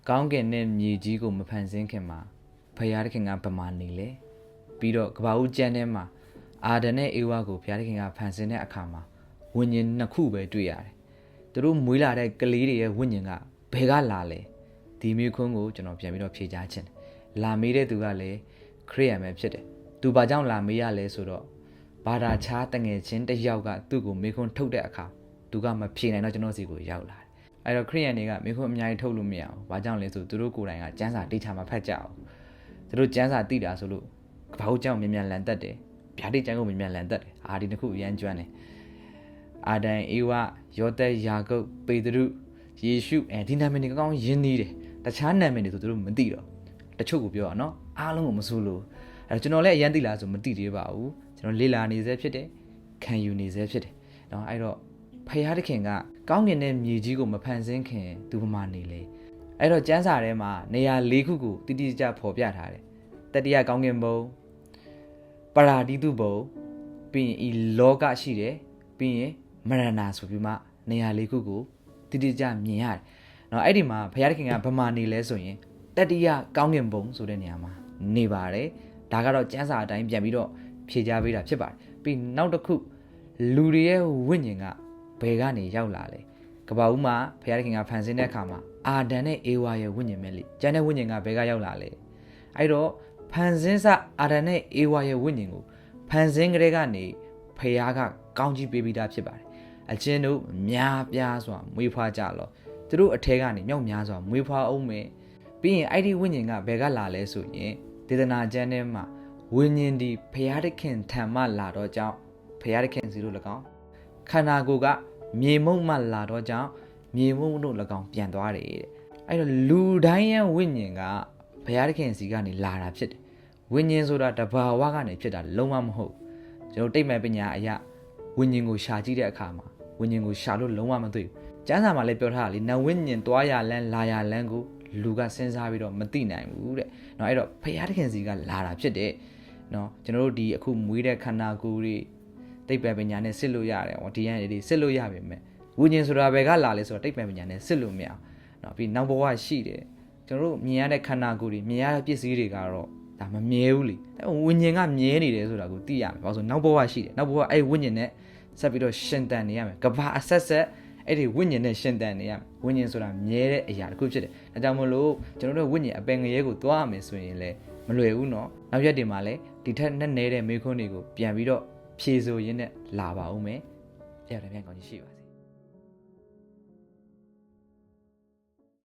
ကောင်းကင်နဲ့မြေကြီးကိုမဖန်ဆင်းခင်မှာဖယားသခင်ကဗမာနေလေပြီးတော့ကဘာဦးကျမ်းထဲမှာအာဒန်နဲ့အေဝါကိုဖယားသခင်ကဖန်ဆင်းတဲ့အခါမှာဝိညာဉ်နှစ်ခုပဲတွေ့ရတယ်သူတို့မွေးလာတဲ့ကလေးတွေရဲ့ဝိညာဉ်ကဘယ်ကလာလဲဒီမျိုးခွန်းကိုကျွန်တော်ပြန်ပြီးတော့ဖြေကြားခြင်းလာမေးတဲ့သူကလည်းခရစ်ယာန်ပဲဖြစ်တယ်သူဘာကြောင့်လာမေးရလဲဆိုတော့ဘာသာခြားတငယ်ချင်းတစ်ယောက်ကသူ့ကိုမေးခွန်းထုတ်တဲ့အခါသူကမဖြေနိုင်တော့ကျွန်တော်စီကိုရောက်လာတယ်အဲ့တော့ခရစ်ယာန်တွေကမေးခွန်းအများကြီးထုတ်လို့မရအောင်ဘာကြောင့်လဲဆိုသူတို့ကိုယ်တိုင်ကကျမ်းစာတိချာမှာဖတ်ကြအောင်သူတို့ကျမ်းစာတိတာဆိုလို့ကဘာဟုတ်ကြောင့်မြန်မြန်လန်တက်တယ်ဗျာဒိတ်ကျမ်းကိုမြန်မြန်လန်တက်တယ်အာဒီတစ်ခုအရန်ကျွမ်းတယ်အာဒန်အေဝါယောသဲယာကုပ်ပေတရုယေရှုဒီနာမည်တွေကောင်းရင်းနှီးတယ်တခြားနာမည်တွေဆိုသူတို့မသိတော့တချို့ကိုပြောရအောင်နော်အားလုံးကိုမဆိုးလို့အဲ့တော့ကျွန်တော်လည်းအရန်သိလားဆိုမသိသေးပါဘူးကျွန်တော်လေ့လာနေသေးဖြစ်တယ်ခံယူနေသေးဖြစ်တယ်နော်အဲ့တော့ဖယားသခင်ကကောင်းကင်နဲ့မြေကြီးကိုမဖန်ဆင်းခင်သူဗမာနေလေအဲ့တော့ကျမ်းစာထဲမှာနေရာ၄ခုကိုတိတိကျကျဖော်ပြထားတယ်တတိယကောင်းကင်ဘုံပရာတိတုဘုံပြီးရင်ဤလောကရှိတယ်ပြီးရင်မရဏဆိုပြီးမှနေရာ၄ခုကိုတိတိကျကျမြင်ရတယ်နော်အဲ့ဒီမှာဘုရားသခင်ကဗမာနေလဲဆိုရင်တတိယကောင်းကင်ဘုံဆိုတဲ့နေရာမှာနေပါတယ်ဒါကတော့ကျမ်းစာအတိုင်းပြန်ပြီးတော့ဖြေကြားပေးတာဖြစ်ပါတယ်ပြီးနောက်တစ်ခုလူတွေရဲ့ဝိညာဉ်ကဘယ်ကနေရောက်လာလဲကဘာဦးမှာဘုရားသခင်ကဖန်ဆင်းတဲ့အခါမှာအာဒန်နဲ့အေဝါရဲ့ဝိညာဉ်ပဲလေကျန်တဲ့ဝိညာဉ်ကဘယ်ကရောက်လာလဲအဲ့တော့ဖန်ဆင်းစအာဒန်နဲ့အေဝါရဲ့ဝိညာဉ်ကိုဖန်ဆင်းကလေးကနေဘုရားကကောင်းကြီးပေးပြီးသားဖြစ်ပါတယ်အချင်းတို့များပြားစွာမွေးဖွားကြလောသူတို့အထက်ကနေမြောက်များစွာမွေးဖွားအောင်မယ်ပြီးရင်အဲ့ဒီဝိညာဉ်ကဘယ်ကလာလဲဆိုရင်ဒေသနာကျမ်းထဲမှာဝိညာဉ်ဒီဘုရားသခင်ထံမှလာတော့ကြောင့်ဘုရားသခင်စီတို့၎င်းခန္ဓာကိုယ်ကမြေမုံမှလာတော့ကြောင့်မြေမုံတို့၎င်းပြန်သွားတယ်တဲ့အဲ့တော့လူတိုင်းရဲ့ဝိညာဉ်ကဘုရားသခင်စီကနေလာတာဖြစ်တယ်ဝိညာဉ်ဆိုတာတဘာဝကနေဖြစ်တာလုံးဝမဟုတ်ကျွန်တော်တိတ်မဲ့ပညာအရာဝိညာဉ်ကိုရှာကြည့်တဲ့အခါမှာဝိညာဉ်ကိုရှာလို့လုံးဝမသိဘူးကျမ်းစာမှာလည်းပြောထားတာလေနဝိညာဉ်သွားရလန်းလာရလန်းကိုလူကစဉ်းစားပြီးတော့မသိနိုင်ဘူးတဲ့เนาะအဲ့တော့ဘုရားသခင်စီကလာတာဖြစ်တယ်เนาะကျွန်တော်တို့ဒီအခုမွေးတဲ့ခန္ဓာကိုယ်တွေတိတ်ပံပညာနဲ့စစ်လို့ရတယ်ဟောဒီရန်တွေစစ်လို့ရပါမယ်ဝိညာဉ်ဆိုတာဘယ်ကလာလဲဆိုတော့တိတ်ပံပညာနဲ့စစ်လို့မရအောင်เนาะပြီးနောက်ဘဝရှိတယ်ကျွန်တော်တို့မြင်ရတဲ့ခန္ဓာကိုယ်တွေမြင်ရတဲ့ပစ္စည်းတွေကတော့ဒါမမြဲဘူးလေဝိညာဉ်ကမြဲနေတယ်ဆိုတာကိုသိရမယ်ဘာလို့ဆိုနောက်ဘဝရှိတယ်နောက်ဘဝအဲ့ဝိညာဉ်နဲ့ဆက်ပြီးတော့ရှင်တန်နေရမယ်ကဘာအဆက်ဆက်အဲ့ဒီဝိညာဉ်နဲ့ရှင်တန်နေရမယ်ဝိညာဉ်ဆိုတာမြဲတဲ့အရာတစ်ခုဖြစ်တယ်ဒါကြောင့်မလို့ကျွန်တော်တို့ဝိညာဉ်အပင်ငရဲကိုသွားရမယ်ဆိုရင်လည်းမလွယ်ဘူးเนาะနောက်ရက်တွေမှာလည်းဒီထက်နဲ့နေတဲ့မေခွန်းတွေကိုပြန်ပြီးတော့ဖြေဆိုရင်းနဲ့လာပါဦးမယ်အဲ့ဒါလည်းပြန်ကောင်းကြီးရှိပါ